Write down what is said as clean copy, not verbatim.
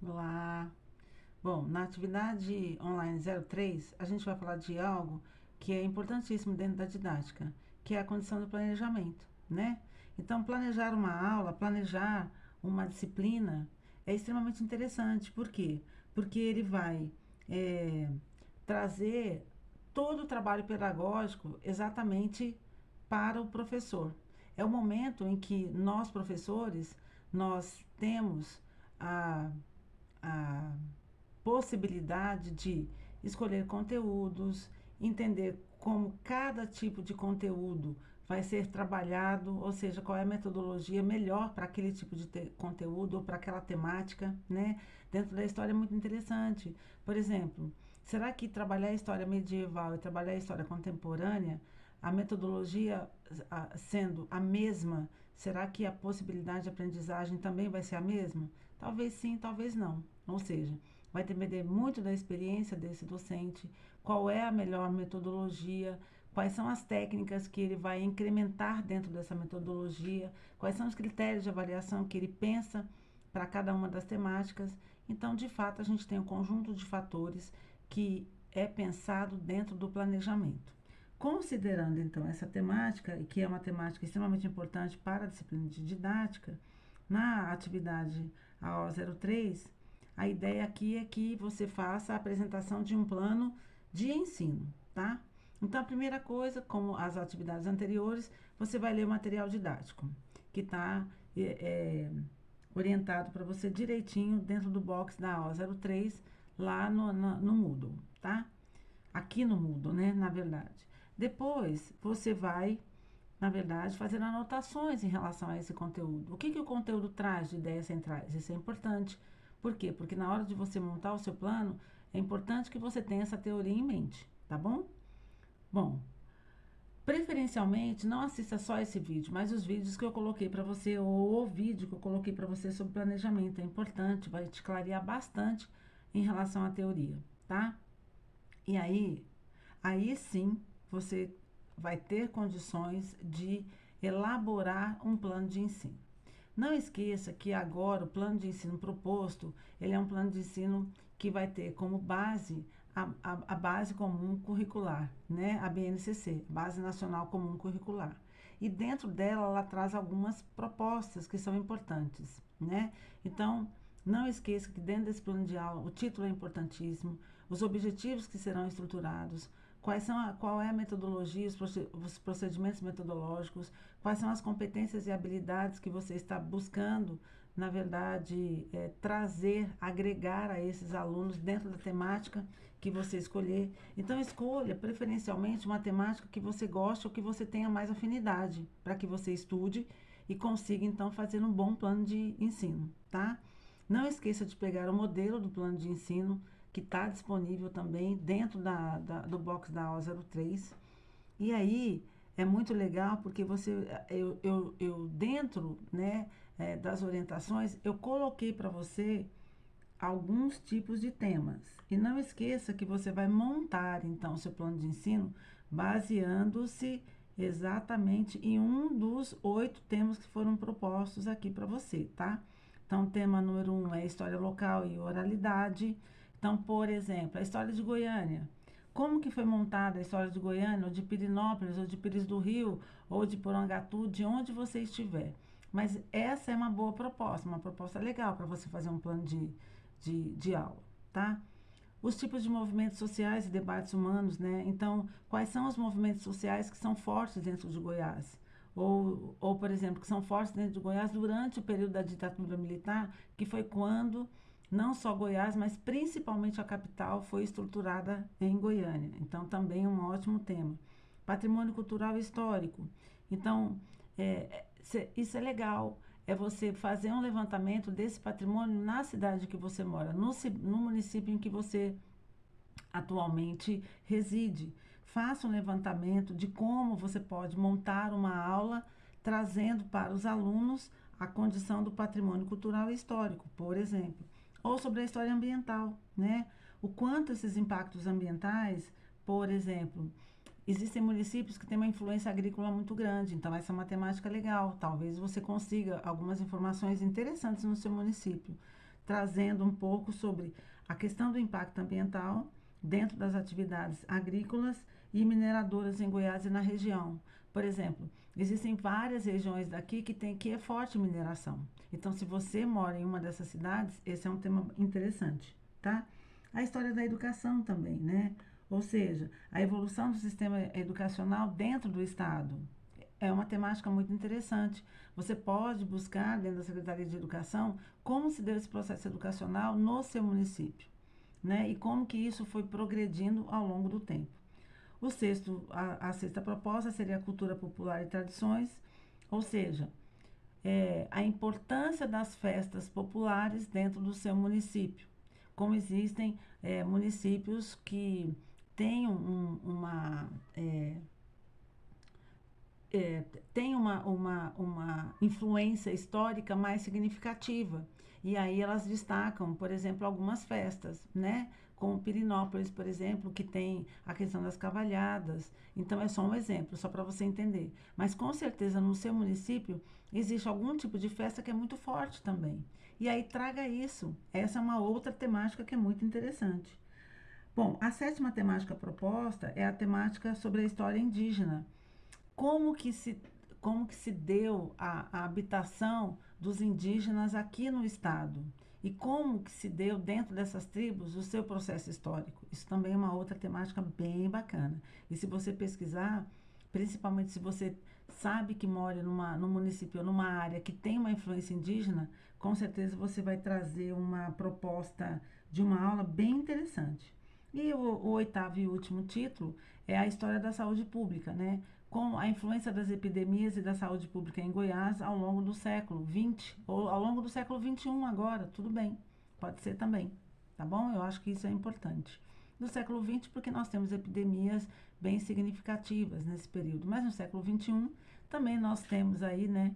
Olá. Bom, na atividade online 03, a gente vai falar de algo que é importantíssimo dentro da didática, que é a condição do planejamento, né? Então, planejar uma aula, planejar uma disciplina é extremamente interessante. Por quê? Porque ele vai eh, trazer todo o trabalho pedagógico exatamente para o professor. É o momento em que nós, professores, nós temos a a possibilidade de escolher conteúdos, entender como cada tipo de conteúdo vai ser trabalhado, ou seja, qual é a metodologia melhor para aquele tipo de conteúdo ou para aquela temática, né? Dentro da história é muito interessante. Por exemplo, será que trabalhar a história medieval e trabalhar a história contemporânea, a metodologia sendo a mesma, será que a possibilidade de aprendizagem também vai ser a mesma? Talvez sim, talvez não. Ou seja, vai depender muito da experiência desse docente, qual é a melhor metodologia, quais são as técnicas que ele vai incrementar dentro dessa metodologia, quais são os critérios de avaliação que ele pensa para cada uma das temáticas. Então, de fato, a gente tem um conjunto de fatores que é pensado dentro do planejamento. Considerando então essa temática, que é uma temática extremamente importante para a disciplina de didática, na atividade AO03, a ideia aqui é que você faça a apresentação de um plano de ensino, tá? Então, a primeira coisa, como as atividades anteriores, você vai ler o material didático, que está orientado para você direitinho dentro do box da AO03, lá no Moodle, tá? Aqui no Moodle, né, na verdade. Depois, você vai, na verdade, fazer anotações em relação a esse conteúdo. O que o conteúdo traz de ideias centrais? Isso é importante. Por quê? Porque na hora de você montar o seu plano, é importante que você tenha essa teoria em mente, tá bom? Bom, preferencialmente não assista só esse vídeo, mas os vídeos que eu coloquei para você, ou o vídeo que eu coloquei para você sobre planejamento. É importante, vai te clarear bastante em relação à teoria, tá? E aí sim você vai ter condições de elaborar um plano de ensino. Não esqueça que agora o plano de ensino proposto, ele é um plano de ensino que vai ter como base a base comum curricular, né? A BNCC, Base Nacional Comum Curricular. E dentro dela, ela traz algumas propostas que são importantes, né? Então, não esqueça que dentro desse plano de aula, o título é importantíssimo, os objetivos que serão estruturados, qual é a metodologia, os procedimentos metodológicos, quais são as competências e habilidades que você está buscando, na verdade, trazer, agregar a esses alunos dentro da temática que você escolher. Então, escolha preferencialmente uma temática que você goste ou que você tenha mais afinidade, para que você estude e consiga, então, fazer um bom plano de ensino, tá? Não esqueça de pegar o modelo do plano de ensino, que está disponível também dentro do box da AO03. E aí é muito legal porque eu dentro, né, das orientações, eu coloquei para você alguns tipos de temas. E não esqueça que você vai montar então o seu plano de ensino baseando-se exatamente em um dos 8 temas que foram propostos aqui para você, tá? Então, tema número 1 é história local e oralidade. Então, por exemplo, a história de Goiânia. Como que foi montada a história de Goiânia, ou de Pirinópolis, ou de Pires do Rio, ou de Porangatu, de onde você estiver. Mas essa é uma boa proposta, uma proposta legal para você fazer um plano de aula, tá? Os tipos de movimentos sociais e debates humanos, né? Então, quais são os movimentos sociais que são fortes dentro de Goiás? Por exemplo, que são fortes dentro de Goiás durante o período da ditadura militar, que foi quando não só Goiás, mas principalmente a capital foi estruturada em Goiânia. Então, também é um ótimo tema. Patrimônio cultural e histórico. Então, isso é legal. É você fazer um levantamento desse patrimônio na cidade que você mora, no município em que você atualmente reside. Faça um levantamento de como você pode montar uma aula trazendo para os alunos a condição do patrimônio cultural e histórico, por exemplo, ou sobre a história ambiental, né? O quanto esses impactos ambientais, por exemplo, existem municípios que têm uma influência agrícola muito grande, então essa é uma temática legal. Talvez você consiga algumas informações interessantes no seu município. trazendo um pouco sobre a questão do impacto ambiental dentro das atividades agrícolas e mineradoras em Goiás e na região. Por exemplo, existem várias regiões daqui que é forte mineração. Então, se você mora em uma dessas cidades, esse é um tema interessante, tá? A história da educação também, né? Ou seja, a evolução do sistema educacional dentro do Estado. É uma temática muito interessante. Você pode buscar dentro da Secretaria de Educação como se deu esse processo educacional no seu município, né? E como que isso foi progredindo ao longo do tempo. A sexta proposta seria a cultura popular e tradições, ou seja, a importância das festas populares dentro do seu município. Como existem municípios que têm é, tem uma influência histórica mais significativa. E aí elas destacam, por exemplo, algumas festas, né? Como Pirinópolis, por exemplo, que tem a questão das cavalhadas. Então é só um exemplo, só para você entender. Mas com certeza no seu município existe algum tipo de festa que é muito forte também. E aí traga isso. Essa é uma outra temática que é muito interessante. Bom, a sétima temática proposta é a temática sobre a história indígena. Como que se, como que se deu a habitação dos indígenas aqui no estado? E como que se deu dentro dessas tribos o seu processo histórico? Isso também é uma outra temática bem bacana. E se você pesquisar, principalmente se você sabe que mora num município ou numa área que tem uma influência indígena, com certeza você vai trazer uma proposta de uma aula bem interessante. E o oitavo e último título é a história da saúde pública, né? Com a influência das epidemias e da saúde pública em Goiás ao longo do século XX, ou ao longo do século XXI agora, tudo bem, pode ser também, tá bom? Eu acho que isso é importante. No século XX, porque nós temos epidemias bem significativas nesse período, mas no século XXI também nós temos aí, né,